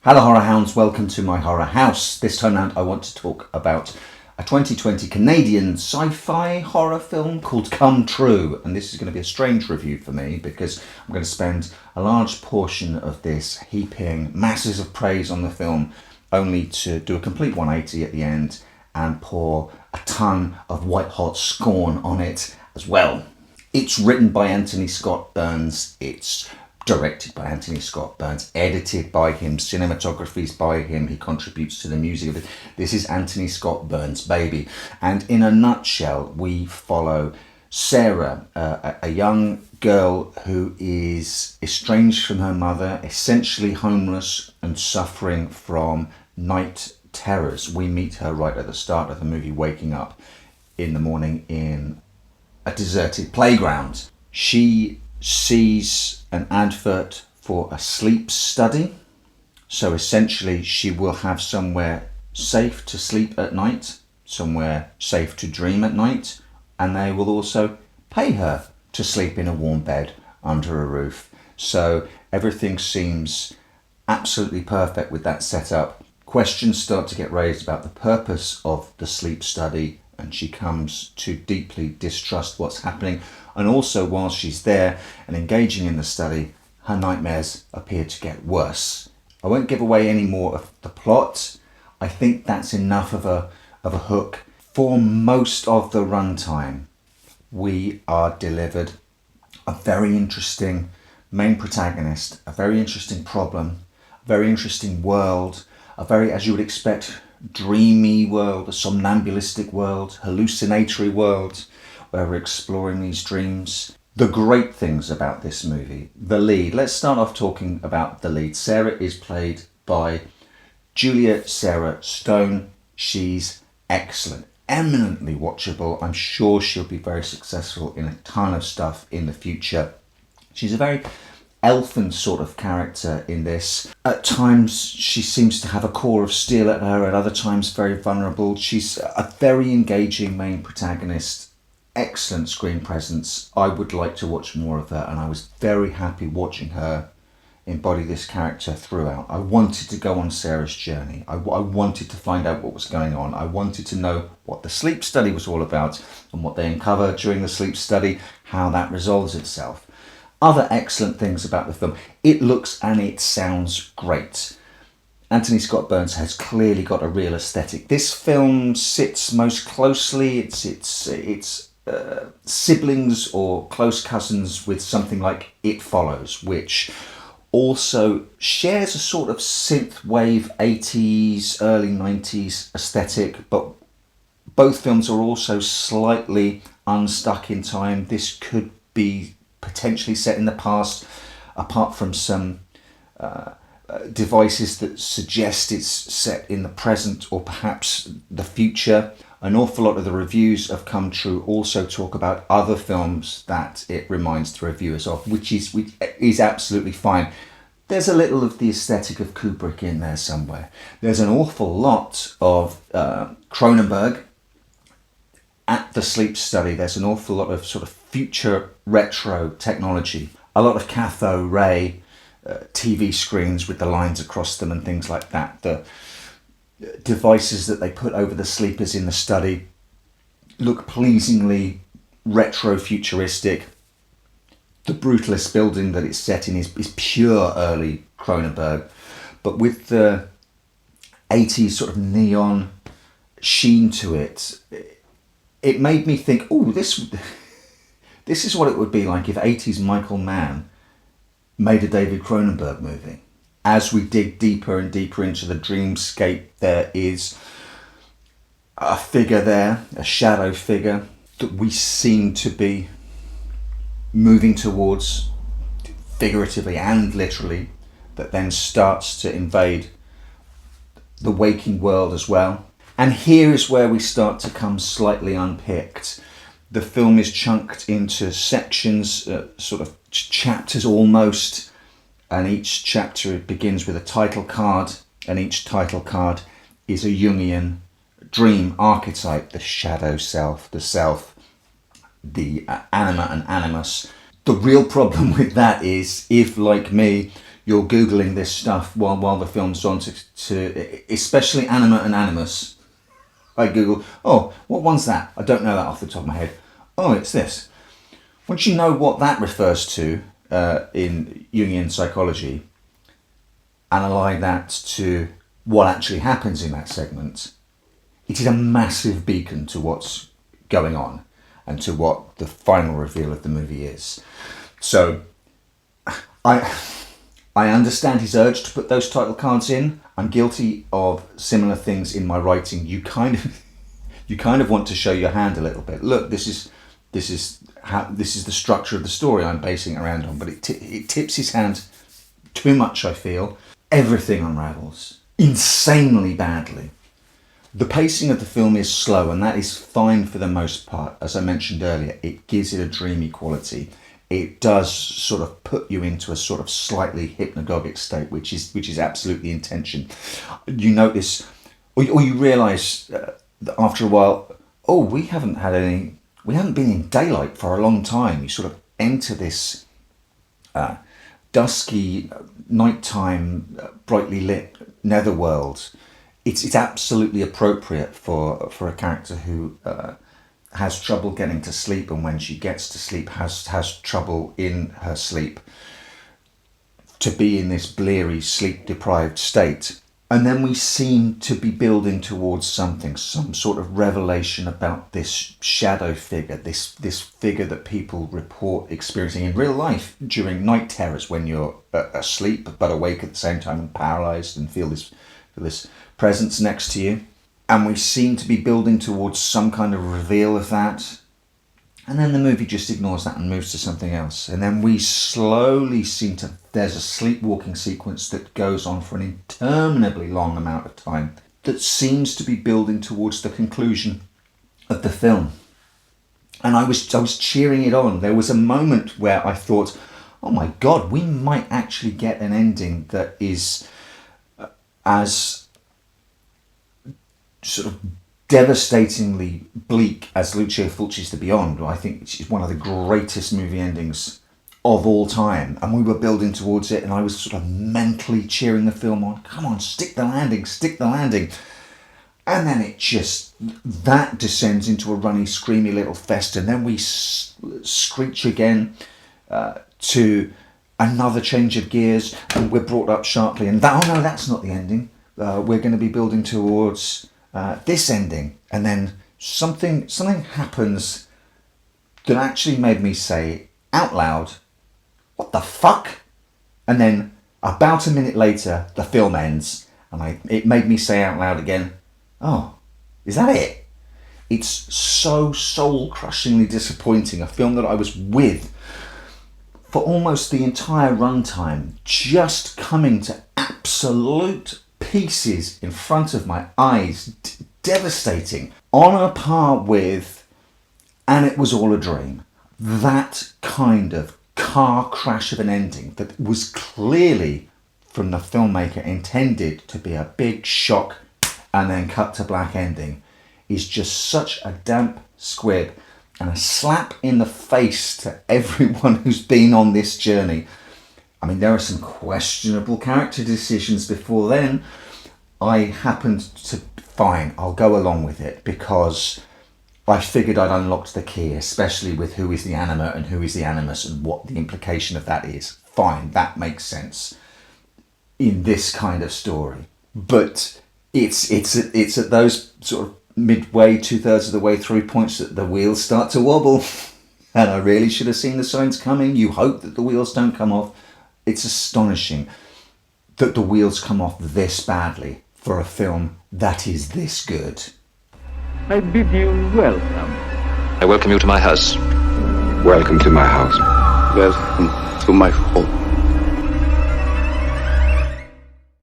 Hello Horror Hounds, welcome to my horror house. This time round I want to talk about a 2020 Canadian sci-fi horror film called Come True. And this is going to be a strange review for me because I'm going to spend a large portion of this heaping masses of praise on the film only to do a complete 180 at the end and pour a ton of white hot scorn on it as well. It's written by Anthony Scott Burns, it's directed by Anthony Scott Burns, edited by him, cinematography's by him, he contributes to the music of it. This is Anthony Scott Burns' baby. And in a nutshell, we follow Sarah, a young girl who is estranged from her mother, essentially homeless and suffering from night terrors. We meet her right at the start of the movie, waking up in the morning in a deserted playground. She sees an advert for a sleep study. So essentially she will have somewhere safe to sleep at night, somewhere safe to dream at night, and they will also pay her to sleep in a warm bed under a roof. So everything seems absolutely perfect with that setup. Questions start to get raised about the purpose of the sleep study, and she comes to deeply distrust what's happening. And also, while she's there and engaging in the study, her nightmares appear to get worse. I won't give away any more of the plot. I think that's enough of a hook. For most of the runtime, we are delivered a very interesting main protagonist, a very interesting problem, a very interesting world, a very, as you would expect, dreamy world, a somnambulistic world, hallucinatory world, where we're exploring these dreams. The great things about this movie, the lead. Let's start off talking about the lead. Sarah is played by Julia Sarah Stone. She's excellent, eminently watchable. I'm sure she'll be very successful in a ton of stuff in the future. She's a very elfin sort of character in this. At times she seems to have a core of steel at her, at other times very vulnerable. She's a very engaging main protagonist. Excellent screen presence. I would like to watch more of her, and I was very happy watching her embody this character throughout. I wanted to go on Sarah's journey. I wanted to find out what was going on. I wanted to know what the sleep study was all about and what they uncover during the sleep study, how that resolves itself. Other excellent things about the film. It looks and it sounds great. Anthony Scott Burns has clearly got a real aesthetic. This film sits most closely, it's siblings or close cousins with something like It Follows, which also shares a sort of synthwave 80s, early 90s aesthetic, but both films are also slightly unstuck in time. This could be potentially set in the past, apart from some devices that suggest it's set in the present or perhaps the future. An awful lot of the reviews of Come True also talk about other films that it reminds the reviewers of, which is absolutely fine. There's a little of the aesthetic of Kubrick in there somewhere. There's an awful lot of Cronenberg. At the sleep study, there's an awful lot of sort of future retro technology. A lot of cathode ray TV screens with the lines across them and things like that. The devices that they put over the sleepers in the study look pleasingly retro-futuristic. The brutalist building that it's set in is pure early Cronenberg, but with the 80s sort of neon sheen to it, it made me think, oh, this is what it would be like if 80s Michael Mann made a David Cronenberg movie. As we dig deeper and deeper into the dreamscape, there is a figure there, a shadow figure that we seem to be moving towards, figuratively and literally, that then starts to invade the waking world as well. And here is where we start to come slightly unpicked. The film is chunked into sections, sort of chapters almost, and each chapter begins with a title card, and each title card is a Jungian dream archetype, the shadow self, the anima and animus. The real problem with that is if, like me, you're Googling this stuff while the film's on to especially Anima and Animus. I Google, oh, what one's that? I don't know that off the top of my head. Oh, it's this. Once you know what that refers to in Jungian psychology, and ally that to what actually happens in that segment, it is a massive beacon to what's going on and to what the final reveal of the movie is. So I understand his urge to put those title cards in. I'm guilty of similar things in my writing. You kind of want to show your hand a little bit. Look, this is the structure of the story I'm basing it around on, but it tips his hand too much, I feel. Everything unravels insanely badly. The pacing of the film is slow, and that is fine for the most part. As I mentioned earlier, it gives it a dreamy quality. It does sort of put you into a sort of slightly hypnagogic state, which is absolutely intention. You notice, or you realise that after a while, oh, we haven't been in daylight for a long time. You sort of enter this dusky, nighttime, brightly lit netherworld. It's absolutely appropriate for a character who has trouble getting to sleep, and when she gets to sleep has trouble in her sleep, to be in this bleary, sleep-deprived state. And then we seem to be building towards some sort of revelation about this shadow figure, this figure that people report experiencing in real life during night terrors, when you're asleep but awake at the same time and paralysed and feel this presence next to you. And we seem to be building towards some kind of reveal of that. And then the movie just ignores that and moves to something else. And then we slowly there's a sleepwalking sequence that goes on for an interminably long amount of time that seems to be building towards the conclusion of the film. And I was cheering it on. There was a moment where I thought, oh my God, we might actually get an ending that is as sort of devastatingly bleak as Lucio Fulci's The Beyond. I think it's one of the greatest movie endings of all time, and we were building towards it, and I was sort of mentally cheering the film on. Come on, stick the landing. And then that descends into a runny, screamy little fest, and then we screech again to another change of gears, and we're brought up sharply, and that's not the ending. We're going to be building towards this ending, and then something happens that actually made me say out loud, what the fuck? And then about a minute later the film ends, and it made me say out loud again, oh, is that it? It's so soul-crushingly disappointing. A film that I was with for almost the entire runtime, just coming to absolute pieces in front of my eyes, devastating, on a par with And It Was All a Dream. That kind of car crash of an ending that was clearly, from the filmmaker, intended to be a big shock and then cut to black ending, is just such a damp squib and a slap in the face to everyone who's been on this journey. I mean, there are some questionable character decisions before then. I happened to, fine, I'll go along with it, because I figured I'd unlocked the key, especially with who is the anima and who is the animus and what the implication of that is. Fine, that makes sense in this kind of story. But it's at those sort of midway, 2/3 of the way through points that the wheels start to wobble. And I really should have seen the signs coming. You hope that the wheels don't come off. It's astonishing that the wheels come off this badly for a film that is this good. I bid you welcome. I welcome you to my house. Welcome to my house. Welcome to my home.